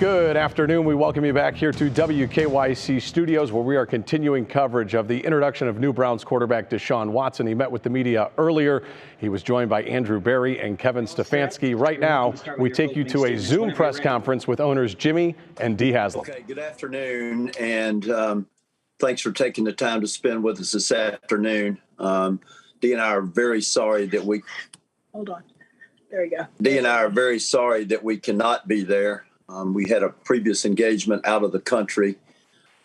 Good afternoon. We welcome you back here to WKYC Studios, where we are continuing coverage of the introduction of new Browns quarterback Deshaun Watson. He met with the media earlier. He was joined by Andrew Berry and Kevin Stefanski. Right now, we take you to a Zoom press conference with owners Jimmy and Dee Haslam. Okay, good afternoon, and thanks for taking the time to spend with us this afternoon. Dee and I are very sorry that we... Hold on. There we go. Dee and I are very sorry that we cannot be there. We had a previous engagement out of the country,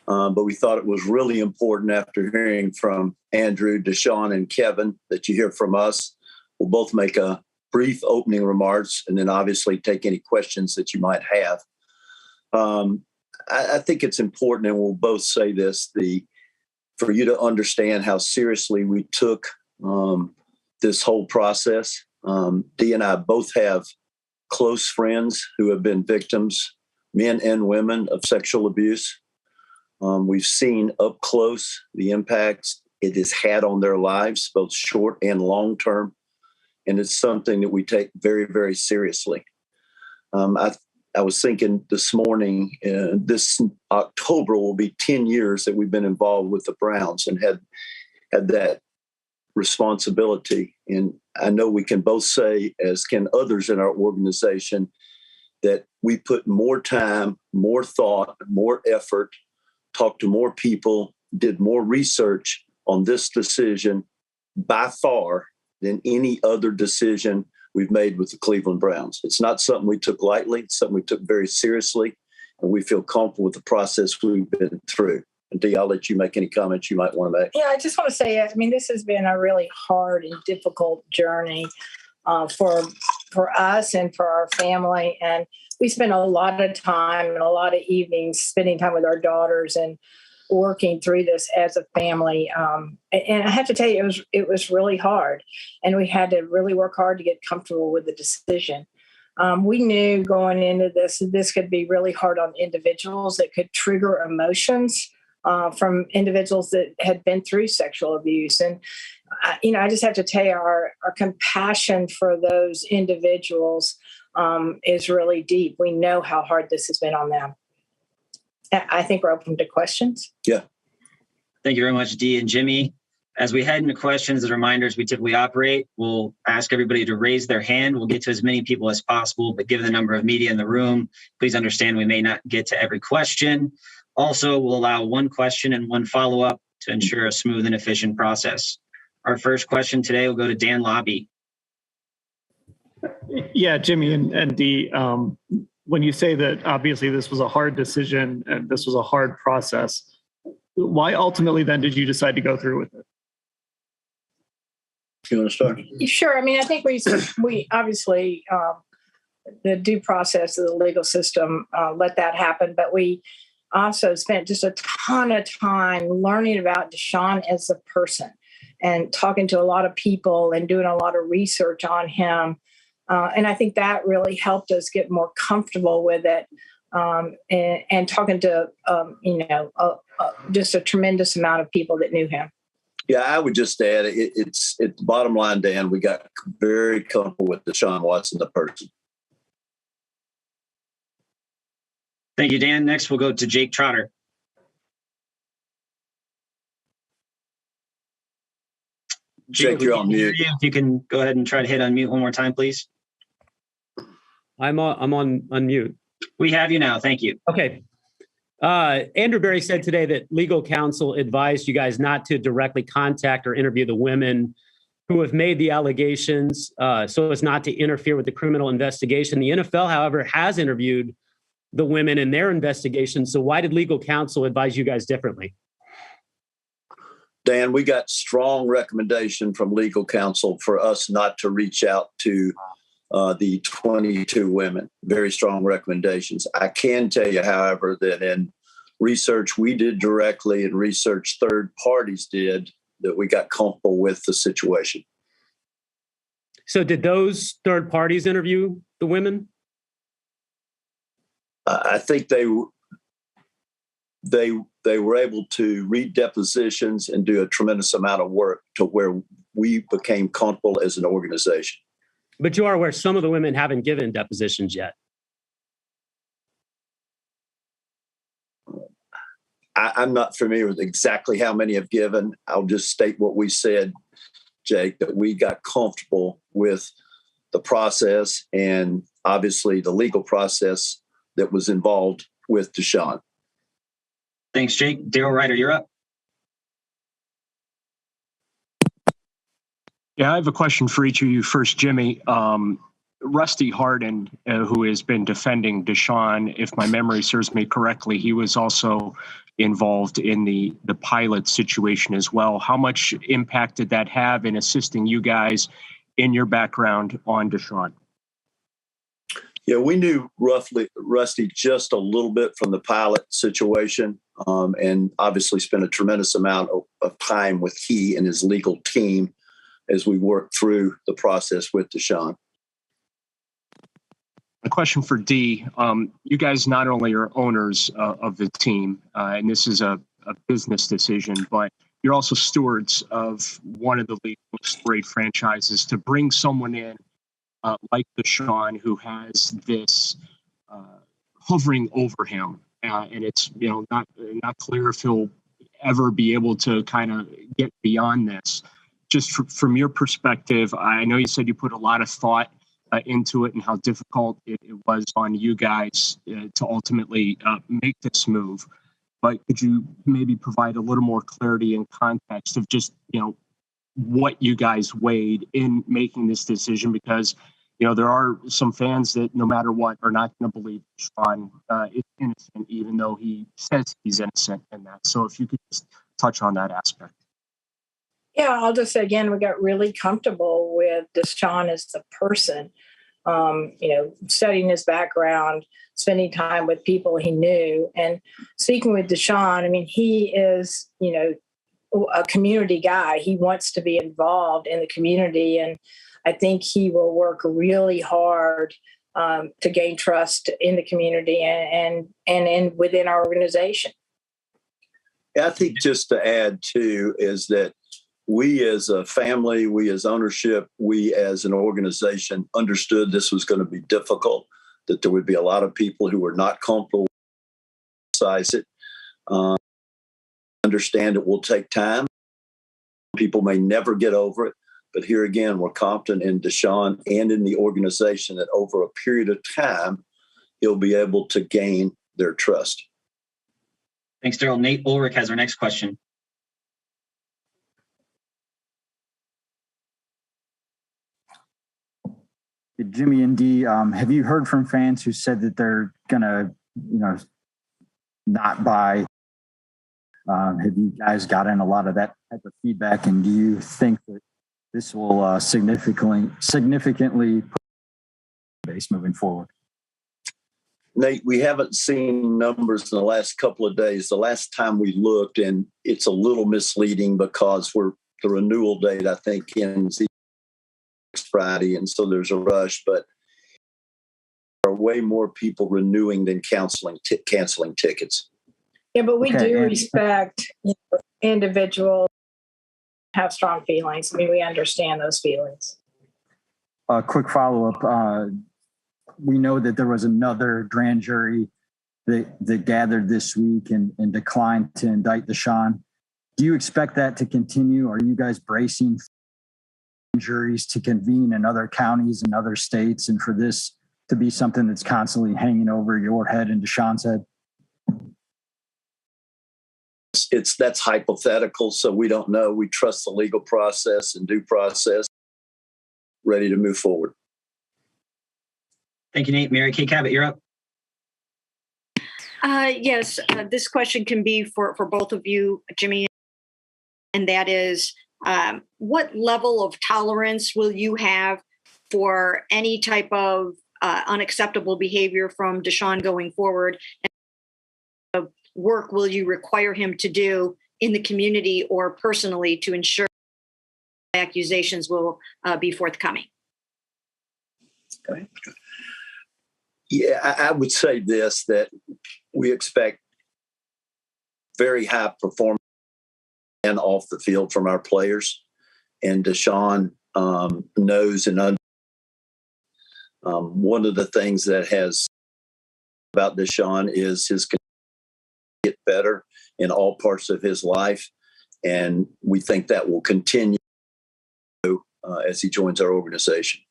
but we thought it was really important after hearing from Andrew, Deshaun, and Kevin that you hear from us. We'll both make a brief opening remarks and then obviously take any questions that you might have. I think it's important, and we'll both say this, for you to understand how seriously we took this whole process. Dee and I both have close friends who have been victims, men and women, of sexual abuse. We've seen up close the impacts it has had on their lives, both short and long term. And it's something that we take very, very seriously. I was thinking this morning, this October will be 10 years that we've been involved with the Browns and had that responsibility. And I know we can both say, as can others in our organization, that we put more time, more thought, more effort, talked to more people, did more research on this decision by far than any other decision we've made with the Cleveland Browns. It's not something we took lightly. It's something we took very seriously, and we feel comfortable with the process we've been through. And Dee, I'll let you make any comments you might want to make. Yeah, I just want to say, this has been a really hard and difficult journey for us and for our family. And we spent a lot of time and a lot of evenings spending time with our daughters and working through this as a family. And I have to tell you, it was really hard. And we had to really work hard to get comfortable with the decision. We knew going into this could be really hard on individuals. That could trigger emotions from individuals that had been through sexual abuse. And, I just have to tell you, our compassion for those individuals is really deep. We know how hard this has been on them. I think we're open to questions. Yeah. Thank you very much, Dee and Jimmy. As we head into questions, as reminders, we typically operate. We'll ask everybody to raise their hand. We'll get to as many people as possible, but given the number of media in the room, please understand we may not get to every question. Also, we'll allow one question and one follow-up to ensure a smooth and efficient process. Our first question today will go to Dan Lobby. Yeah, Jimmy and Dee, when you say that obviously this was a hard decision and this was a hard process, why ultimately then did you decide to go through with it? You want to start? Sure. I think we obviously, the due process of the legal system let that happen, but we also spent just a ton of time learning about Deshaun as a person and talking to a lot of people and doing a lot of research on him. And I think that really helped us get more comfortable with it and talking to, just a tremendous amount of people that knew him. Yeah, I would just add, it's bottom line, Dan, we got very comfortable with Deshaun Watson, the person. Thank you, Dan. Next, we'll go to Jake Trotter. Jake, you're on mute. If you can go ahead and try to hit unmute one more time, please. I'm on unmute. We have you now. Thank you. Okay. Andrew Berry said today that legal counsel advised you guys not to directly contact or interview the women who have made the allegations so as not to interfere with the criminal investigation. The NFL, however, has interviewed the women in their investigation. So why did legal counsel advise you guys differently? Dan, we got strong recommendation from legal counsel for us not to reach out to the 22 women. Very strong recommendations. I can tell you, however, that in research we did directly and research third parties did, that we got comfortable with the situation. So did those third parties interview the women? I think they were able to read depositions and do a tremendous amount of work to where we became comfortable as an organization. But you are aware some of the women haven't given depositions yet. I'm not familiar with exactly how many have given. I'll just state what we said, Jake, that we got comfortable with the process and obviously the legal process that was involved with Deshaun. Thanks, Jake. Daryl Ryder, you're up. Yeah, I have a question for each of you. First, Jimmy. Rusty Harden, who has been defending Deshaun, if my memory serves me correctly, he was also involved in the pilot situation as well. How much impact did that have in assisting you guys in your background on Deshaun? Yeah, we knew Rusty just a little bit from the pilot situation, and obviously spent a tremendous amount of time with he and his legal team as we worked through the process with Deshaun. A question for Dee. You guys not only are owners of the team, and this is a business decision, but you're also stewards of one of the league's most great franchises. To bring someone in like Deshaun, who has this hovering over him, and it's not clear if he'll ever be able to kind of get beyond this. Just from your perspective, I know you said you put a lot of thought into it and how difficult it was on you guys to ultimately make this move. But could you maybe provide a little more clarity and context of just, what you guys weighed in making this decision? Because, there are some fans that no matter what are not going to believe Deshaun is innocent, even though he says he's innocent in that. So if you could just touch on that aspect. Yeah, I'll just say again, we got really comfortable with Deshaun as a person, studying his background, spending time with people he knew, and speaking with Deshaun. I mean, he is, a community guy. He wants to be involved in the community, and I think he will work really hard to gain trust in the community and within our organization. I think just to add too is that we as a family, we as ownership, we as an organization understood this was going to be difficult, that there would be a lot of people who were not comfortable with it. Understand it will take time. People may never get over it, but here again, we're confident in Deshaun and in the organization that over a period of time, he'll be able to gain their trust. Thanks, Daryl. Nate Ulrich has our next question. Jimmy and Dee, have you heard from fans who said that they're gonna, not buy? Have you guys gotten a lot of that type of feedback, and do you think that this will significantly put base moving forward? Nate, we haven't seen numbers in the last couple of days. The last time we looked, and it's a little misleading because the renewal date, I think, ends Friday, and so there's a rush, but there are way more people renewing than canceling tickets. Yeah, but we do respect individuals have strong feelings. I mean, we understand those feelings. A quick follow-up. We know that there was another grand jury that gathered this week and declined to indict Deshaun. Do you expect that to continue? Are you guys bracing juries to convene in other counties and other states, and for this to be something that's constantly hanging over your head and Deshaun's head? That's hypothetical, so we don't know. We trust the legal process and due process. Ready to move forward. Thank you, Nate. Mary Kay Cabot, you're up. Yes, this question can be for both of you, Jimmy, and that is, what level of tolerance will you have for any type of unacceptable behavior from Deshaun going forward? And work will you require him to do in the community or personally to ensure accusations will be forthcoming? Okay. Yeah, I would say this, that we expect very high performance and off the field from our players. And Deshaun knows and one of the things that has about Deshaun is his get better in all parts of his life. And we think that will continue as he joins our organization.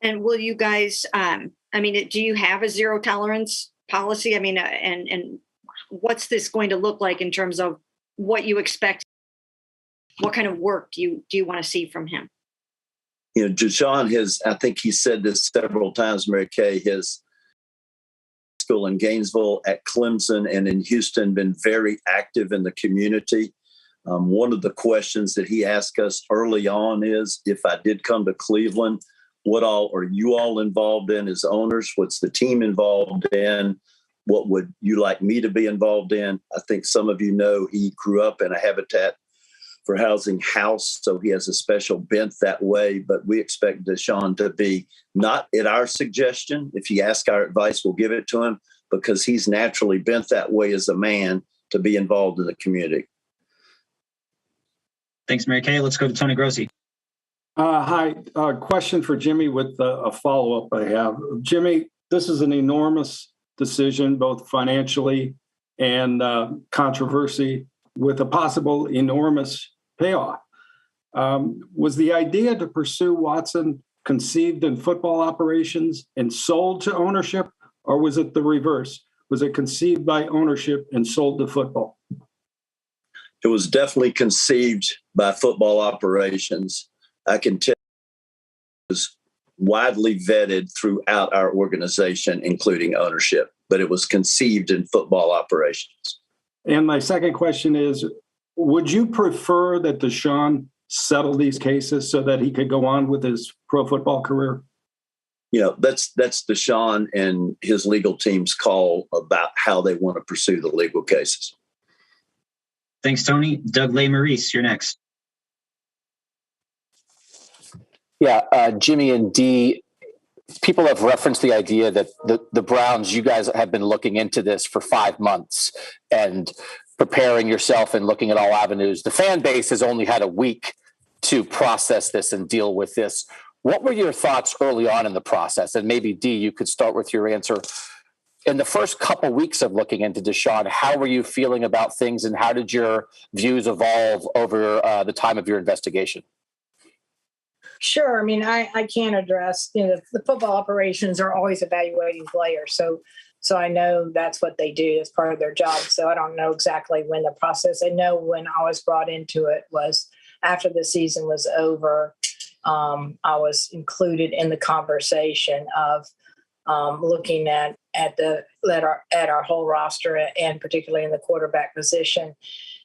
And will you guys, do you have a zero tolerance policy? I mean, and what's this going to look like in terms of what you expect? What kind of work do you want to see from him? You know, Deshaun I think he said this several times, Mary Kay, his school in Gainesville, at Clemson, and in Houston, been very active in the community. One of the questions that he asked us early on is, if I did come to Cleveland, what all are you all involved in as owners? What's the team involved in? What would you like me to be involved in? I think some of you know he grew up in a Habitat for Housing house, so he has a special bent that way. But we expect Deshaun to be, not at our suggestion. If he asks our advice, we'll give it to him, because he's naturally bent that way as a man to be involved in the community. Thanks, Mary Kay. Let's go to Tony Grossi. Hi, question for Jimmy with a follow-up I have. Jimmy, this is an enormous decision, both financially and controversy, with a possible enormous payoff. Was the idea to pursue Watson conceived in football operations and sold to ownership, or was it the reverse? Was it conceived by ownership and sold to football? It was definitely conceived by football operations. I can tell it was widely vetted throughout our organization, including ownership, but it was conceived in football operations. And my second question is, would you prefer that Deshaun settle these cases so that he could go on with his pro football career? You know, that's Deshaun and his legal team's call about how they want to pursue the legal cases. Thanks, Tony. Doug Maurice, you're next. Yeah, Jimmy and Dee, people have referenced the idea that the Browns, you guys have been looking into this for 5 months and preparing yourself and looking at all avenues. The fan base has only had a week to process this and deal with this. What were your thoughts early on in the process? And maybe, Dee, you could start with your answer. In the first couple weeks of looking into Deshaun, how were you feeling about things, and how did your views evolve over the time of your investigation? Sure. I mean, I can't address, the football operations are always evaluating players. So I know that's what they do as part of their job. So I don't know exactly when the process. I know when I was brought into it was after the season was over. I was included in the conversation of looking at our whole roster, and particularly in the quarterback position.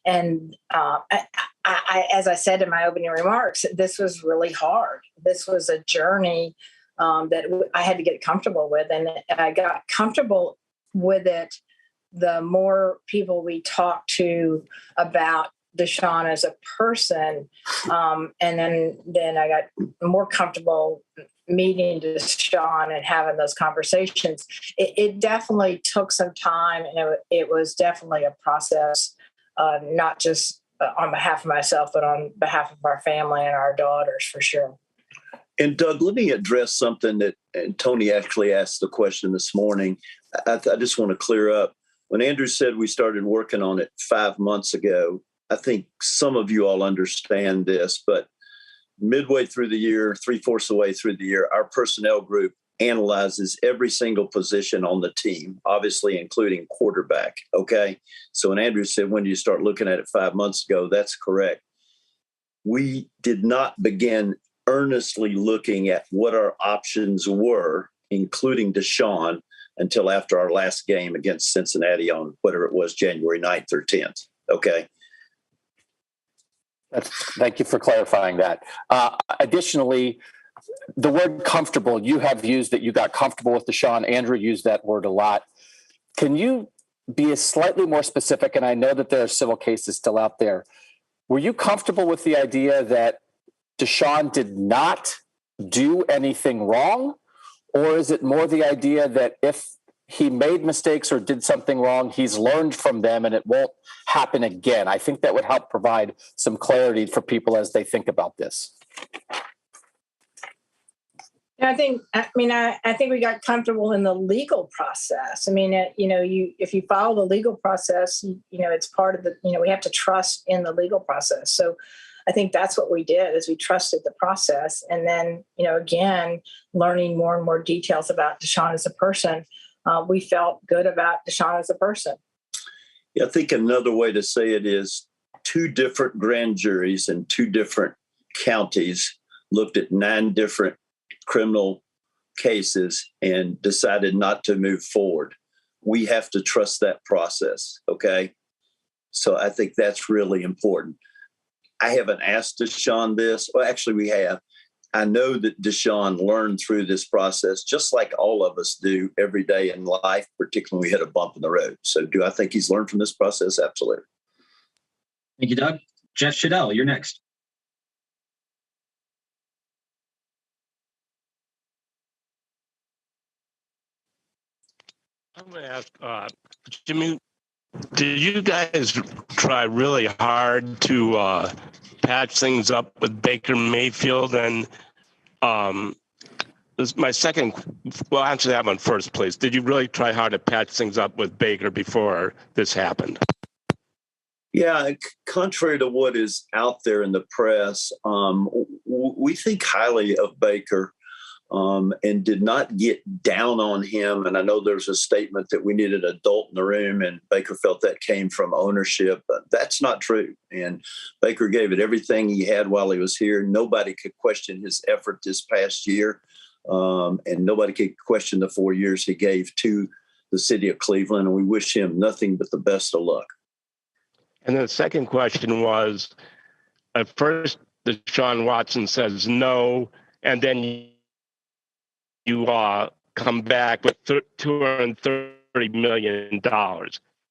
And I, as I said in my opening remarks, this was really hard. This was a journey that I had to get comfortable with. And I got comfortable with it the more people we talked to about Deshaun as a person. And then I got more comfortable meeting Deshaun and having those conversations. It definitely took some time, and it was definitely a process, not just on behalf of myself, but on behalf of our family and our daughters, for sure. And Doug, let me address something that, and Tony actually asked the question this morning. I just want to clear up. When Andrew said we started working on it 5 months ago, I think some of you all understand this, but midway through the year, 3/4 away through the year, our personnel group analyzes every single position on the team, obviously including quarterback. Okay. So when Andrew said, when do you start looking at it 5 months ago? That's correct. We did not begin earnestly looking at what our options were, including Deshaun, until after our last game against Cincinnati on whatever it was, January 9th or 10th. Okay. Thank you for clarifying that. Additionally, the word comfortable, you have used that you got comfortable with Deshaun. Andrew used that word a lot. Can you be slightly more specific? And I know that there are civil cases still out there. Were you comfortable with the idea that Deshaun did not do anything wrong? Or is it more the idea that if he made mistakes or did something wrong, he's learned from them and it won't happen again? I think that would help provide some clarity for people as they think about this. I think we got comfortable in the legal process. I mean, if you follow the legal process, it's part of the, we have to trust in the legal process. So I think that's what we did, is we trusted the process. And then, again, learning more and more details about Deshaun as a person, we felt good about Deshaun as a person. Yeah, I think another way to say it is 2 different grand juries in 2 different counties looked at 9 different criminal cases and decided not to move forward. We have to trust that process, okay? So I think that's really important. I haven't asked Deshaun this. Well, actually, we have. I know that Deshaun learned through this process, just like all of us do every day in life, particularly when we hit a bump in the road. So do I think he's learned from this process? Absolutely. Thank you, Doug. Jeff Shadell, you're next. I'm going to ask, Jimmy, did you guys try really hard to patch things up with Baker Mayfield? And this is my second, well, actually, I'm on first place. Did you really try hard to patch things up with Baker before this happened? Yeah, contrary to what is out there in the press, we think highly of Baker. And did not get down on him. And I know there's a statement that we needed an adult in the room, and Baker felt that came from ownership, but that's not true. And Baker gave it everything he had while he was here. Nobody could question his effort this past year, and nobody could question the 4 years he gave to the city of Cleveland. And we wish him nothing but the best of luck. And the second question was, at first, Deshaun Watson says no, and then you come back with $230 million.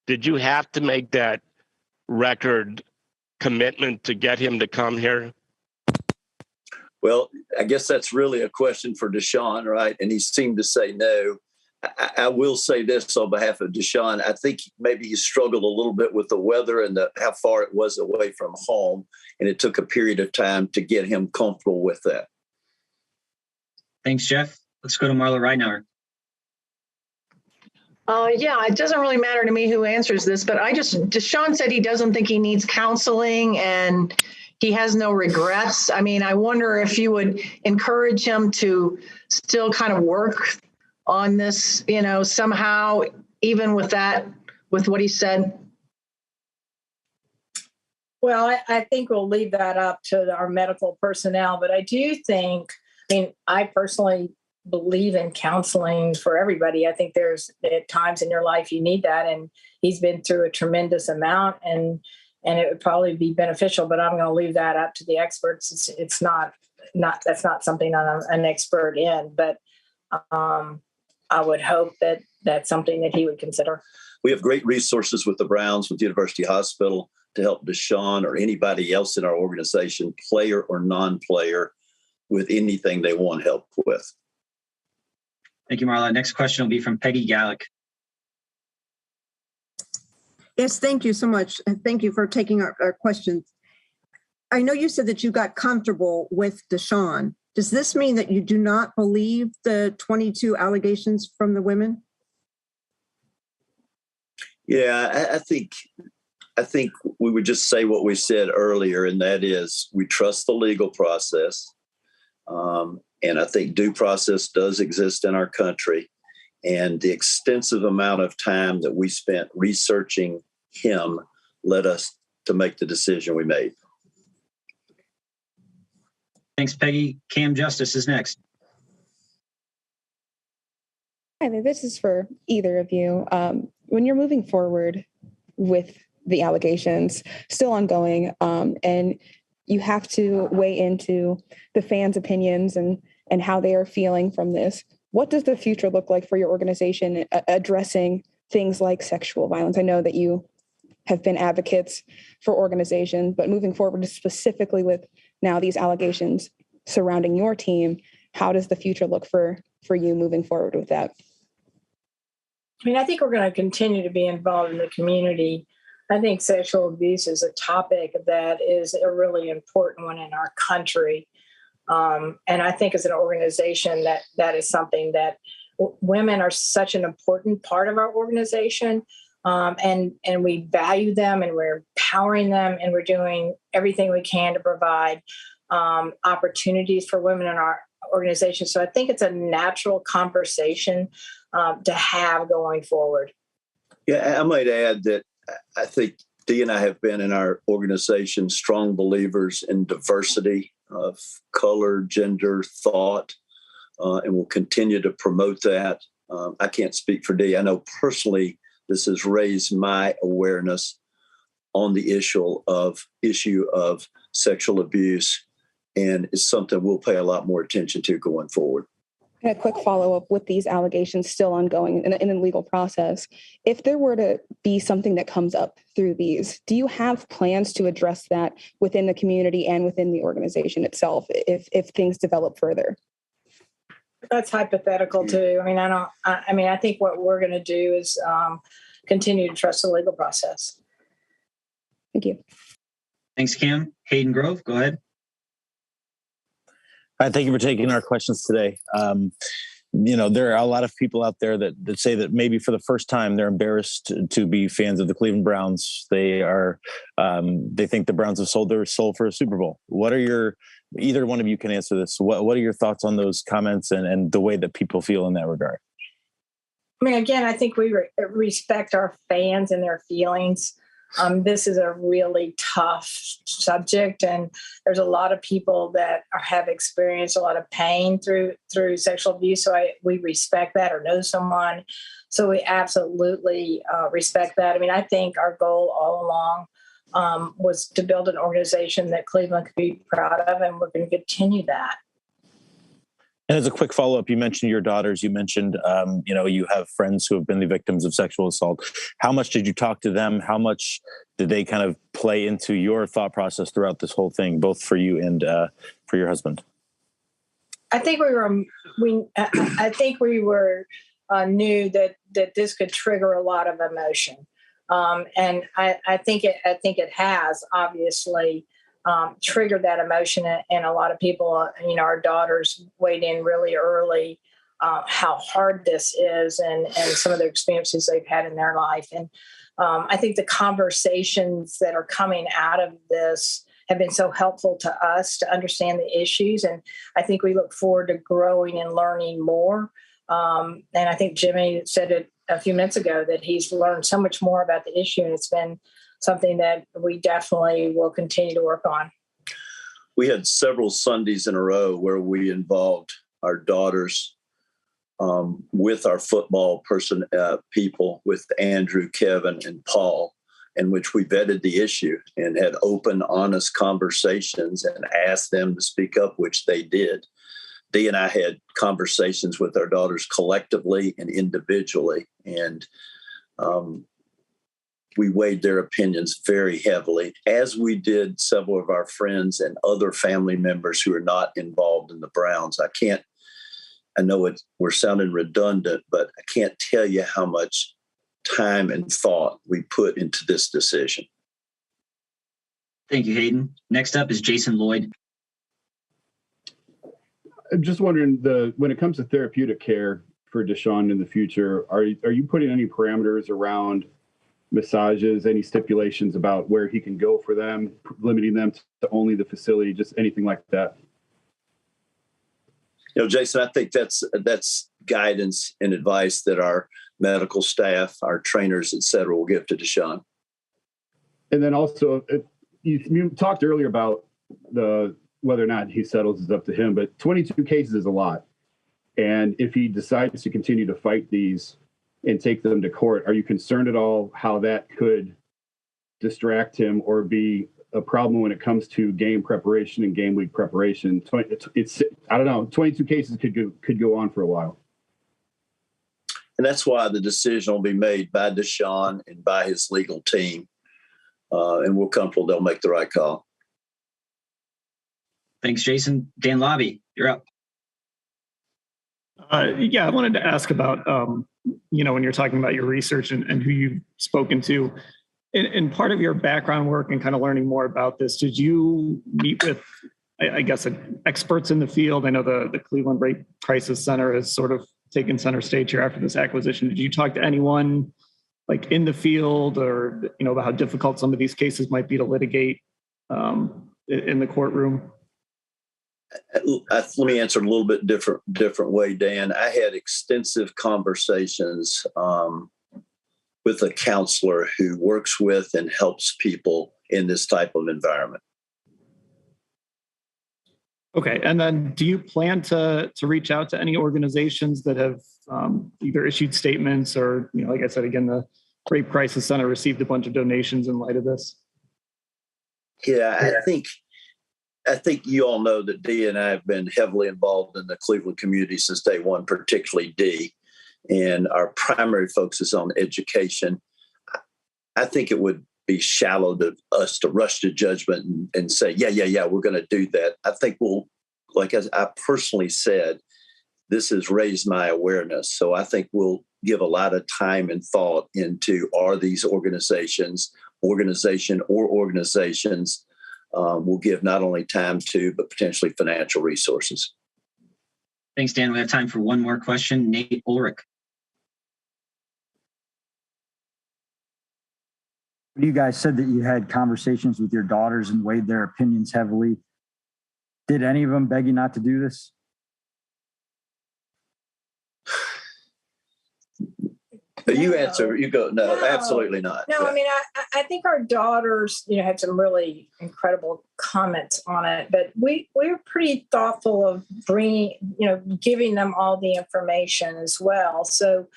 Did you have to make that record commitment to get him to come here? Well, I guess that's really a question for Deshaun, right? And he seemed to say no. I will say this on behalf of Deshaun. I think maybe he struggled a little bit with the weather and how far it was away from home. And it took a period of time to get him comfortable with that. Thanks, Jeff. Let's go to Marla Reinauer. Yeah, it doesn't really matter to me who answers this, but Deshaun said he doesn't think he needs counseling and he has no regrets. I mean, I wonder if you would encourage him to still kind of work on this, somehow, even with what he said. Well, I think we'll leave that up to our medical personnel, but I do think, I personally believe in counseling for everybody. I think there's at times in your life you need that, and he's been through a tremendous amount, and it would probably be beneficial. But I'm going to leave that up to the experts. It's not that's not something I'm an expert in, but I would hope that that's something that he would consider. We have great resources with the Browns, with University Hospital, to help Deshaun or anybody else in our organization, player or non-player, with anything they want help with. Thank you, Marla. Next question will be from Peggy Gallick. Yes, thank you so much. And thank you for taking our questions. I know you said that you got comfortable with Deshaun. Does this mean that you do not believe the 22 allegations from the women? Yeah, I think we would just say what we said earlier, and that is we trust the legal process. And I think due process does exist in our country. And the extensive amount of time that we spent researching him led us to make the decision we made. Thanks, Peggy. Cam Justice is next. Hi there. This is for either of you. When you're moving forward with the allegations still ongoing, and you have to weigh into the fans' opinions and how they are feeling from this, what does the future look like for your organization addressing things like sexual violence? I know that you have been advocates for organization, but moving forward specifically with now these allegations surrounding your team, how does the future look for you moving forward with that? I think we're going to continue to be involved in the community. I think sexual abuse is a topic that is a really important one in our country. And I think as an organization that is something that women are such an important part of our organization. And we value them, and we're empowering them, and we're doing everything we can to provide opportunities for women in our organization. So I think it's a natural conversation to have going forward. Yeah, I might add that I think Dee and I have been in our organization strong believers in diversity of color, gender, thought, and we'll continue to promote that. I can't speak for Dee. I know personally this has raised my awareness on the issue of sexual abuse, and it's something we'll pay a lot more attention to going forward. And a quick follow-up with these allegations still ongoing in the legal process. If there were to be something that comes up through these, do you have plans to address that within the community and within the organization itself if things develop further? That's hypothetical too. I think what we're going to do is continue to trust the legal process. Thank you. Thanks, Kim. Hayden Grove, go ahead. Hi, thank you for taking our questions today. There are a lot of people out there that say that maybe for the first time they're embarrassed to be fans of the Cleveland Browns. They think the Browns have sold their soul for a Super Bowl. Either one of you can answer this. What are your thoughts on those comments and the way that people feel in that regard? Again, I think we respect our fans and their feelings. This is a really tough subject, and there's a lot of people that have experienced a lot of pain through sexual abuse. So we respect that, or know someone. So we absolutely respect that. I think our goal all along was to build an organization that Cleveland could be proud of, and we're going to continue that. And as a quick follow-up, you mentioned your daughters. You mentioned, you have friends who have been the victims of sexual assault. How much did you talk to them? How much did they kind of play into your thought process throughout this whole thing, both for you and for your husband? I think knew that this could trigger a lot of emotion, and I think it has obviously. Triggered that emotion, and a lot of people, our daughters weighed in really early how hard this is and some of the experiences they've had in their life. And I think the conversations that are coming out of this have been so helpful to us to understand the issues. And I think we look forward to growing and learning more. And I think Jimmy said it a few minutes ago that he's learned so much more about the issue, and it's been something that we definitely will continue to work on. We had several Sundays in a row where we involved our daughters with our football people, with Andrew, Kevin, and Paul, in which we vetted the issue and had open, honest conversations and asked them to speak up, which they did. Dee and I had conversations with our daughters collectively and individually, and we weighed their opinions very heavily, as we did several of our friends and other family members who are not involved in the Browns. I know we're sounding redundant, but I can't tell you how much time and thought we put into this decision. Thank you, Hayden. Next up is Jason Lloyd. I'm just wondering, when it comes to therapeutic care for Deshaun in the future, are you putting any parameters around massages, any stipulations about where he can go for them, limiting them to only the facility, just anything like that? Jason, I think that's guidance and advice that our medical staff, our trainers, et cetera, will give to Deshaun. And then also, you talked earlier about whether or not he settles is up to him, but 22 cases is a lot. And if he decides to continue to fight these and take them to court, are you concerned at all how that could distract him or be a problem when it comes to game preparation and game week preparation? I don't know, 22 cases could go on for a while. And that's why the decision will be made by Deshaun and by his legal team. And we're comfortable they'll make the right call. Thanks, Jason. Dan Lobby, you're up. I wanted to ask about, when you're talking about your research and who you've spoken to, and part of your background work and kind of learning more about this, did you meet with I guess, experts in the field. I know the Cleveland Rape Crisis Center has sort of taken center stage here after this acquisition. Did you talk to anyone like in the field, or about how difficult some of these cases might be to litigate in the courtroom? Let me answer a little bit different way, Dan. I had extensive conversations with a counselor who works with and helps people in this type of environment. Okay, and then do you plan to reach out to any organizations that have either issued statements or, like I said, again, the Rape Crisis Center received a bunch of donations in light of this? Yeah, I think you all know that Dee and I have been heavily involved in the Cleveland community since day one, particularly Dee, and our primary focus is on education. I think it would be shallow to us to rush to judgment and say, yeah, we're going to do that. I think we'll, like as I personally said, this has raised my awareness. So I think we'll give a lot of time and thought into, are these organizations will give not only time to, but potentially financial resources. Thanks, Dan. We have time for one more question. Nate Ulrich. You guys said that you had conversations with your daughters and weighed their opinions heavily. Did any of them beg you not to do this? You answer, you go, no, absolutely not. No, I mean, I think our daughters, had some really incredible comments on it, but we were pretty thoughtful of giving them all the information as well. So,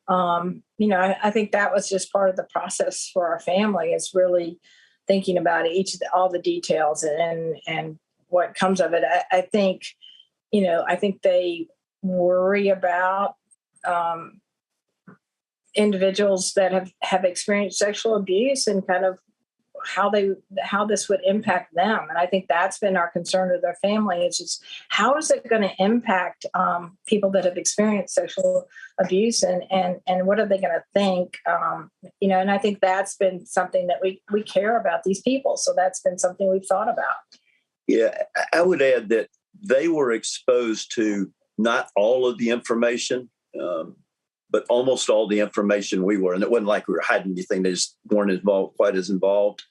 I think that was just part of the process for our family, is really thinking about all the details and what comes of it. I think they worry about, individuals that have experienced sexual abuse and kind of how this would impact them. And I think that's been our concern with their family. It's just, how is it going to impact people that have experienced sexual abuse, and what are they going to think? And I think that's been something that we care about these people. So that's been something we've thought about. Yeah, I would add that they were exposed to not all of the information, but almost all the information we were. And it wasn't like we were hiding anything. They just weren't quite as involved.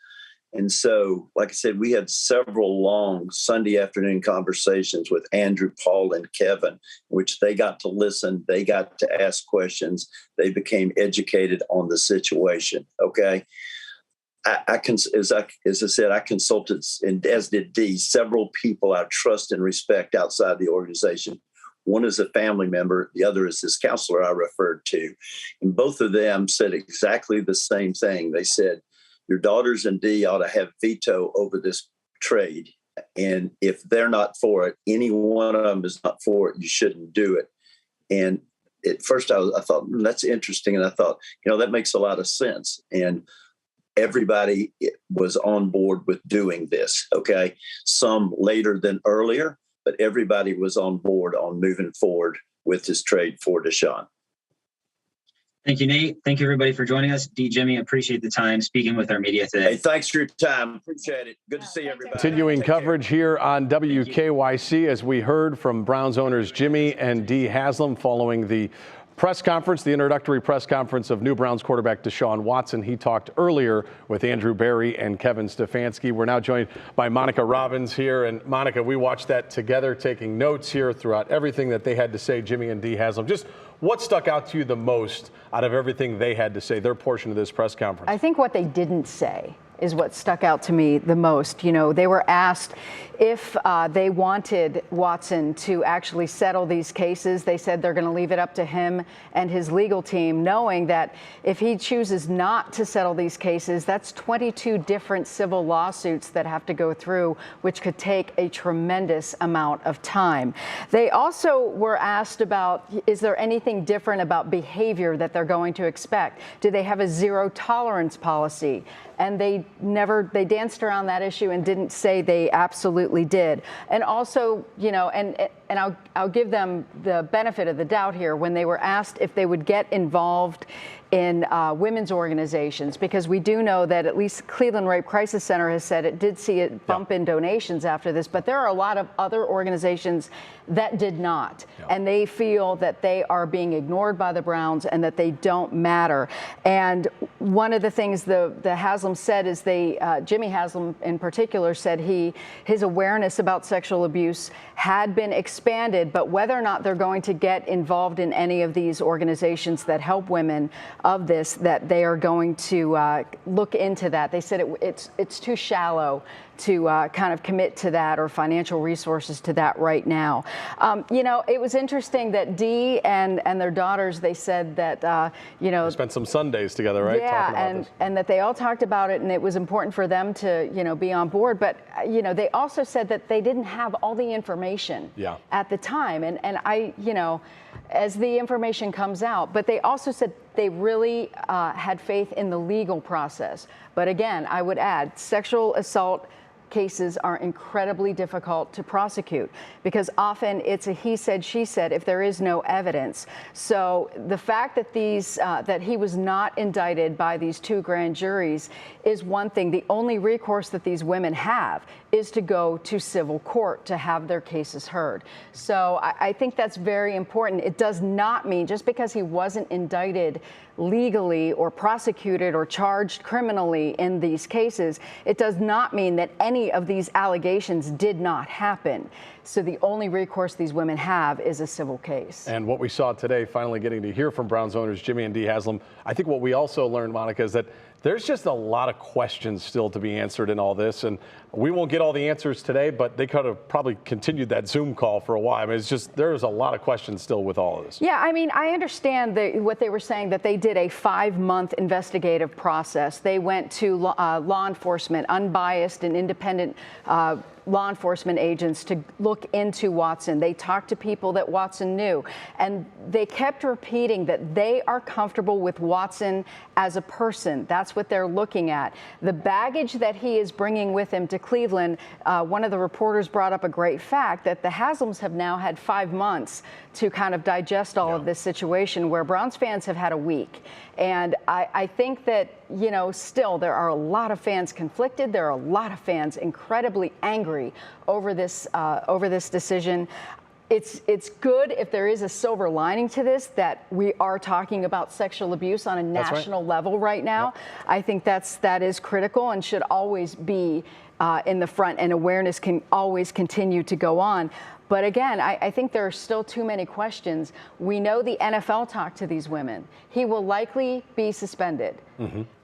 And so, like I said, we had several long Sunday afternoon conversations with Andrew, Paul, and Kevin, in which they got to listen. They got to ask questions. They became educated on the situation. Okay. As I said, I consulted, and as did Dee, several people I trust and respect outside the organization. One is a family member. The other is this counselor I referred to. And both of them said exactly the same thing. They said, your daughters and Dee ought to have veto over this trade. And if they're not for it, any one of them is not for it, you shouldn't do it. And at first I thought, that's interesting. And I thought, that makes a lot of sense. And everybody was on board with doing this. Okay. Some later than earlier, but everybody was on board on moving forward with this trade for Deshaun. Thank you, Nate. Thank you, everybody, for joining us. Dee, Jimmy, appreciate the time speaking with our media today. Hey, thanks for your time. Appreciate it. Good to see everybody. Continuing coverage here on WKYC, as we heard from Browns owners Jimmy and Dee Haslam following the press conference, the introductory press conference of new Browns quarterback Deshaun Watson. He talked earlier with Andrew Berry and Kevin Stefanski. We're now joined by Monica Robbins here. And Monica, we watched that together, taking notes here throughout everything that they had to say, Jimmy and Dee Haslam. Just what stuck out to you the most out of everything they had to say, their portion of this press conference? I think what they didn't say is what stuck out to me the most. They were asked if they wanted Watson to actually settle these cases. They said they're going to leave it up to him and his legal team, knowing that if he chooses not to settle these cases, that's 22 different civil lawsuits that have to go through, which could take a tremendous amount of time. They also were asked about, is there anything different about behavior that they're going to expect? Do they have a zero tolerance policy? And they they danced around that issue and didn't say they absolutely did. And also, you know, and I'll give them the benefit of the doubt here when they were asked if they would get involved in women's organizations, because we do know that at least Cleveland Rape Crisis Center has said it did see a bump in donations after this, but there are a lot of other organizations that did not. And they feel that they are being ignored by the Browns and that they don't matter. And one of the things the Haslams said is Jimmy Haslam in particular said his awareness about sexual abuse had been expanded, but whether or not they're going to get involved in any of these organizations that help women of this, that they are going to look into that. They said it's too shallow to kind of commit to that or financial resources to that right now. You know, it was interesting that Dee and their daughters, they said that, you know. They spent some Sundays together, right? Yeah, and that they all talked about it, and it was important for them to, you know, be on board. But, you know, they also said that they didn't have all the information at the time. And I, you know, as the information comes out, but they also said they really had faith in the legal process. But again, I would add, sexual assault cases are incredibly difficult to prosecute because often it's a he said, she said if there is no evidence. So the fact that that he was not indicted by these two grand juries is one thing. The only recourse that these women have is to go to civil court to have their cases heard. So I think that's very important. It does not mean just because he wasn't indicted legally or prosecuted or charged criminally in these cases, it does not mean that any of these allegations did not happen. So the only recourse these women have is a civil case. And what we saw today, finally getting to hear from Browns owners Jimmy and Dee Haslam, I think what we also learned, Monica, is that there's just a lot of questions still to be answered in all this. And we won't get all the answers today, but they could have probably continued that Zoom call for a while. I mean, it's just, there's a lot of questions still with all of this. Yeah, I mean, I understand what they were saying, that they did a 5-month investigative process. They went to law enforcement, unbiased and independent law enforcement agents to look into Watson. They talked to people that Watson knew, and they kept repeating that they are comfortable with Watson as a person. That's what they're looking at. The baggage that he is bringing with him to Cleveland, one of the reporters brought up a great fact that the Haslams have now had 5 months to kind of digest all of this situation, where Browns fans have had a week. And I think that, you know, still there are a lot of fans conflicted. There are a lot of fans incredibly angry over this decision. It's good if there is a silver lining to this, that we are talking about sexual abuse on a national level right now. I think that is critical and should always be in the front, and awareness can always continue to go on. But again, I think there are still too many questions. We know the NFL talked to these women. He will likely be suspended.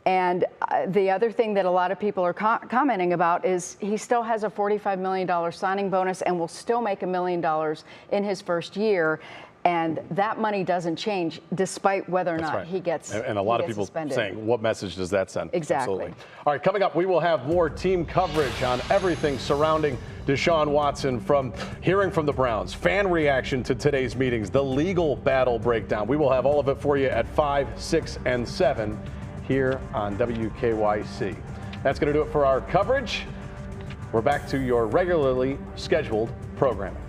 And the other thing that a lot of people are commenting about is he still has a $45 million signing bonus and will still make $1 million in his first year. And that money doesn't change despite whether or not he gets suspended. And a lot of people saying, what message does that send? Exactly. Absolutely. All right, coming up, we will have more team coverage on everything surrounding Deshaun Watson, from hearing from the Browns, fan reaction to today's meetings, the legal battle breakdown. We will have all of it for you at 5, 6, and 7 here on WKYC. That's going to do it for our coverage. We're back to your regularly scheduled programming.